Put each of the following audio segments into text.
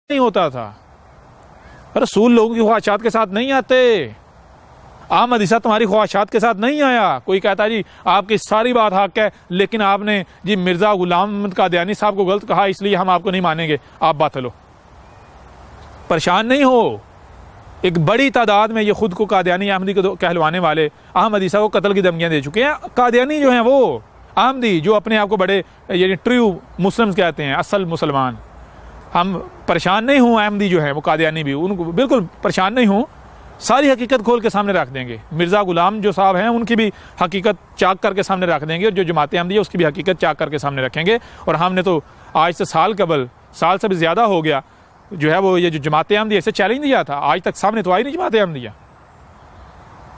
नहीं होता था। रसूल लोगों की ख्वाहिशात के साथ नहीं आते। अहमद ईसा तुम्हारी ख्वाहिशात के साथ नहीं आया। कोई कहता जी आपकी सारी बात हक है, लेकिन आपने जी मिर्ज़ा गुलाम अहमद कादियानी साहब को गलत कहा, इसलिए हम आपको नहीं मानेंगे, आप बात लो। परेशान नहीं हो। एक बड़ी तादाद में ये खुद को कादियानी अहमदी को कहलवाने वाले अहमद ईसा को कत्ल की धमकियाँ दे चुके हैं। कादियानी जो हैं वो अहमदी, जो अपने आप को बड़े ये ट्रू मुस्लिम्स कहते हैं, असल मुसलमान, हम परेशान नहीं हूँ। अहमदी जो है वो कादियानी भी, उनको बिल्कुल परेशान नहीं हूँ। सारी हकीकत खोल के सामने रख देंगे। मिर्ज़ा गुलाम जो साहब हैं उनकी भी हकीकत चाक करके सामने रख देंगे, और जो जमात अहमदी है उसकी भी हकीकत चाक करके सामने रखेंगे। और हमने तो आज से साल से भी ज़्यादा हो गया जो है वो ये जो जमात अहमदी ऐसे चैलेंज दिया था, आज तक सामने तो आई नहीं जमात अहमदिया।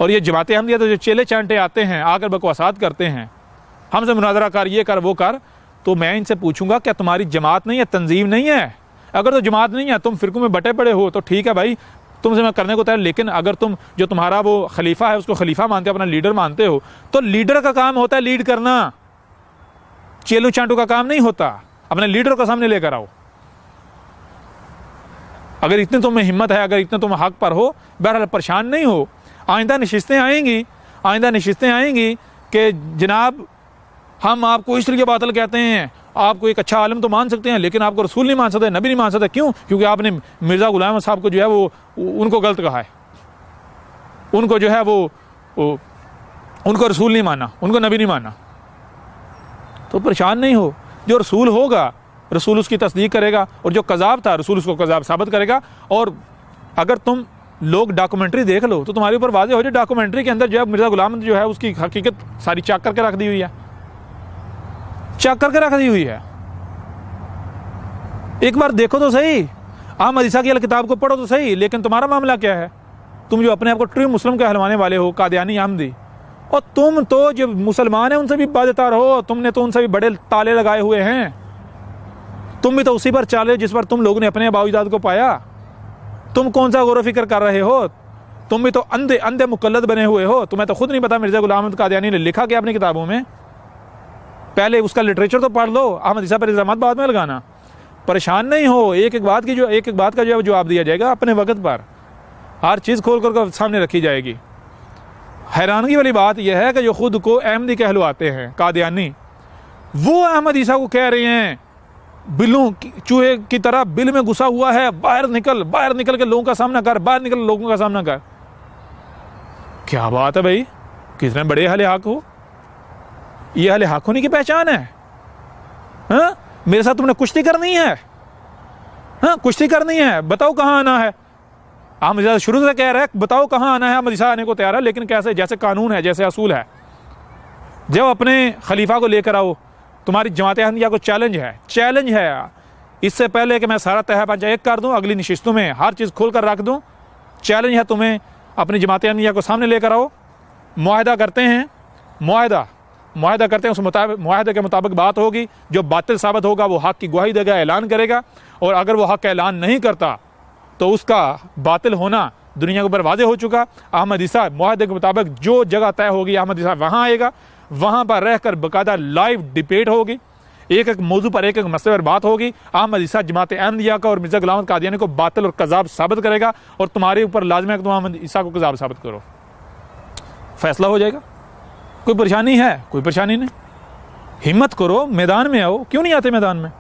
और ये जमात अहमदिया तो जो चेले चांटे आते हैं, आकर बकवासात करते हैं, हमसे मुनाजरा कर, ये कर, वो कर, तो मैं इनसे पूछूंगा क्या तुम्हारी जमात नहीं है, तंजीम नहीं है? अगर तो जमात नहीं है, तुम फिरकों में बटे पड़े हो, तो ठीक है भाई, तुमसे मैं करने को तैयार। लेकिन अगर तुम जो तुम्हारा वो खलीफा है उसको खलीफा मानते हो, अपना लीडर मानते हो, तो लीडर का काम होता है लीड करना, चेलू चांटू का काम नहीं होता। अपने लीडर को सामने लेकर आओ। अगर इतने तुम्हें हिम्मत है, अगर इतने तुम हक पर हो, बहरहाल परेशान नहीं हो। आइंदा नशिस्तें आएंगी कि जनाब हम आपको इसलिए बातिल कहते हैं, आपको एक अच्छा आलम तो मान सकते हैं, लेकिन आपको रसूल नहीं मान सकते, नबी नहीं मान सकते। क्यों? क्योंकि आपने मिर्ज़ा गुलाम साहब को जो है वो उनको गलत कहा है, उनको जो है वो उनको रसूल नहीं माना, उनको नबी नहीं माना। तो परेशान नहीं हो। जो रसूल होगा, रसूल उसकी तस्दीक करेगा, और जो कज़ाब था, रसूल उसको कज़ाब साबित करेगा। और अगर तुम लोग डॉक्यूमेंट्री देख लो तो तुम्हारे ऊपर वाज़ेह हो जाए, डॉक्यूमेंट्री के अंदर जो है मिर्ज़ा गुलाम जो है उसकी हकीकत सारी चेक करके रख दी हुई है, चेक करके रख दी हुई है। एक बार देखो तो सही, अहमद ईसा की किताब को पढ़ो तो सही। लेकिन तुम्हारा मामला क्या है? तुम जो अपने आप को ट्रू मुस्लिम कहलवाने वाले हो, कादियानी अहमदी, और तुम तो जो मुसलमान हैं उनसे भी बाज़ेदार हो, तुमने तो उनसे भी बड़े ताले लगाए हुए हैं। तुम भी तो उसी पर चाले जिस पर तुम लोगों ने अपने बाउजाद को पाया। तुम कौन सा गौर फिक्र कर रहे हो? तुम भी तो अंधे मुकल्लद बने हुए हो। तुम्हें तो खुद नहीं पता मिर्ज़ा गुलाम अहमद कादियानी ने लिखा क्या अपनी किताबों में। पहले उसका लिटरेचर तो पढ़ लो, अहमद ईसा पर इल्ज़ामात बाद में लगाना। परेशान नहीं हो। एक एक बात का जो जवाब दिया जाएगा अपने वक्त पर, हर चीज़ खोल कर सामने रखी जाएगी। हैरानगी वाली बात यह है कि जो खुद को अहमदी कहलवाते हैं कादियानी, वो अहमद ईसा को कह रहे हैं बिल्लों चूहे की तरह बिल में घुसा हुआ है, बाहर निकल के लोगों का सामना कर, बाहर निकल लोगों का सामना कर। क्या बात है भाई, कितने बड़े अहले हक हो। ये अहले हक होने की पहचान है। हाँ, मेरे साथ तुमने कुश्ती करनी है। हाँ, कुश्ती करनी है, बताओ कहाँ आना है। अहमद ईसा शुरू से कह रहा है बताओ कहाँ आना है। अहमद ईसा आने को तैयार है, लेकिन कैसे? जैसे कानून है, जैसे असूल है। जब अपने खलीफा को लेकर आओ, तुम्हारी जमात अहमदिया को चैलेंज है। इससे पहले कि मैं सारा तह पंचा एक कर दूं, अगली नशिस्तों में हर चीज़ खोल कर रख दूं, चैलेंज है तुम्हें। अपनी जमात अहमदिया को सामने लेकर आओ, मुआहदा करते हैं, उस मुआहदे के मुताबिक बात होगी। जो बातिल साबित होगा वो हक की गवाही देगा, ऐलान करेगा। और अगर वो हक ऐलान नहीं करता तो उसका बातिल होना दुनिया के ऊपर वाज़ेह हो चुका। अहमद ईसा मुआहदे के मुताबिक जो जगह तय होगी, अहमद ईसा वहाँ आएगा, वहाँ पर रहकर बाकायदा लाइव डिबेट होगी, एक एक मौजू पर एक एक मसले पर बात होगी। अहमद ईसा जमात अहमदिया का और मिर्ज़ा गुलाम अहमद कादियानी को बातिल और कज़ाब साबित करेगा, और तुम्हारे ऊपर लाज़िम है कि तुम अहमद ईसा को कज़ाब साबित करो। फैसला हो जाएगा। कोई परेशानी है? कोई परेशानी नहीं। हिम्मत करो, मैदान में आओ। क्यों नहीं आते मैदान में?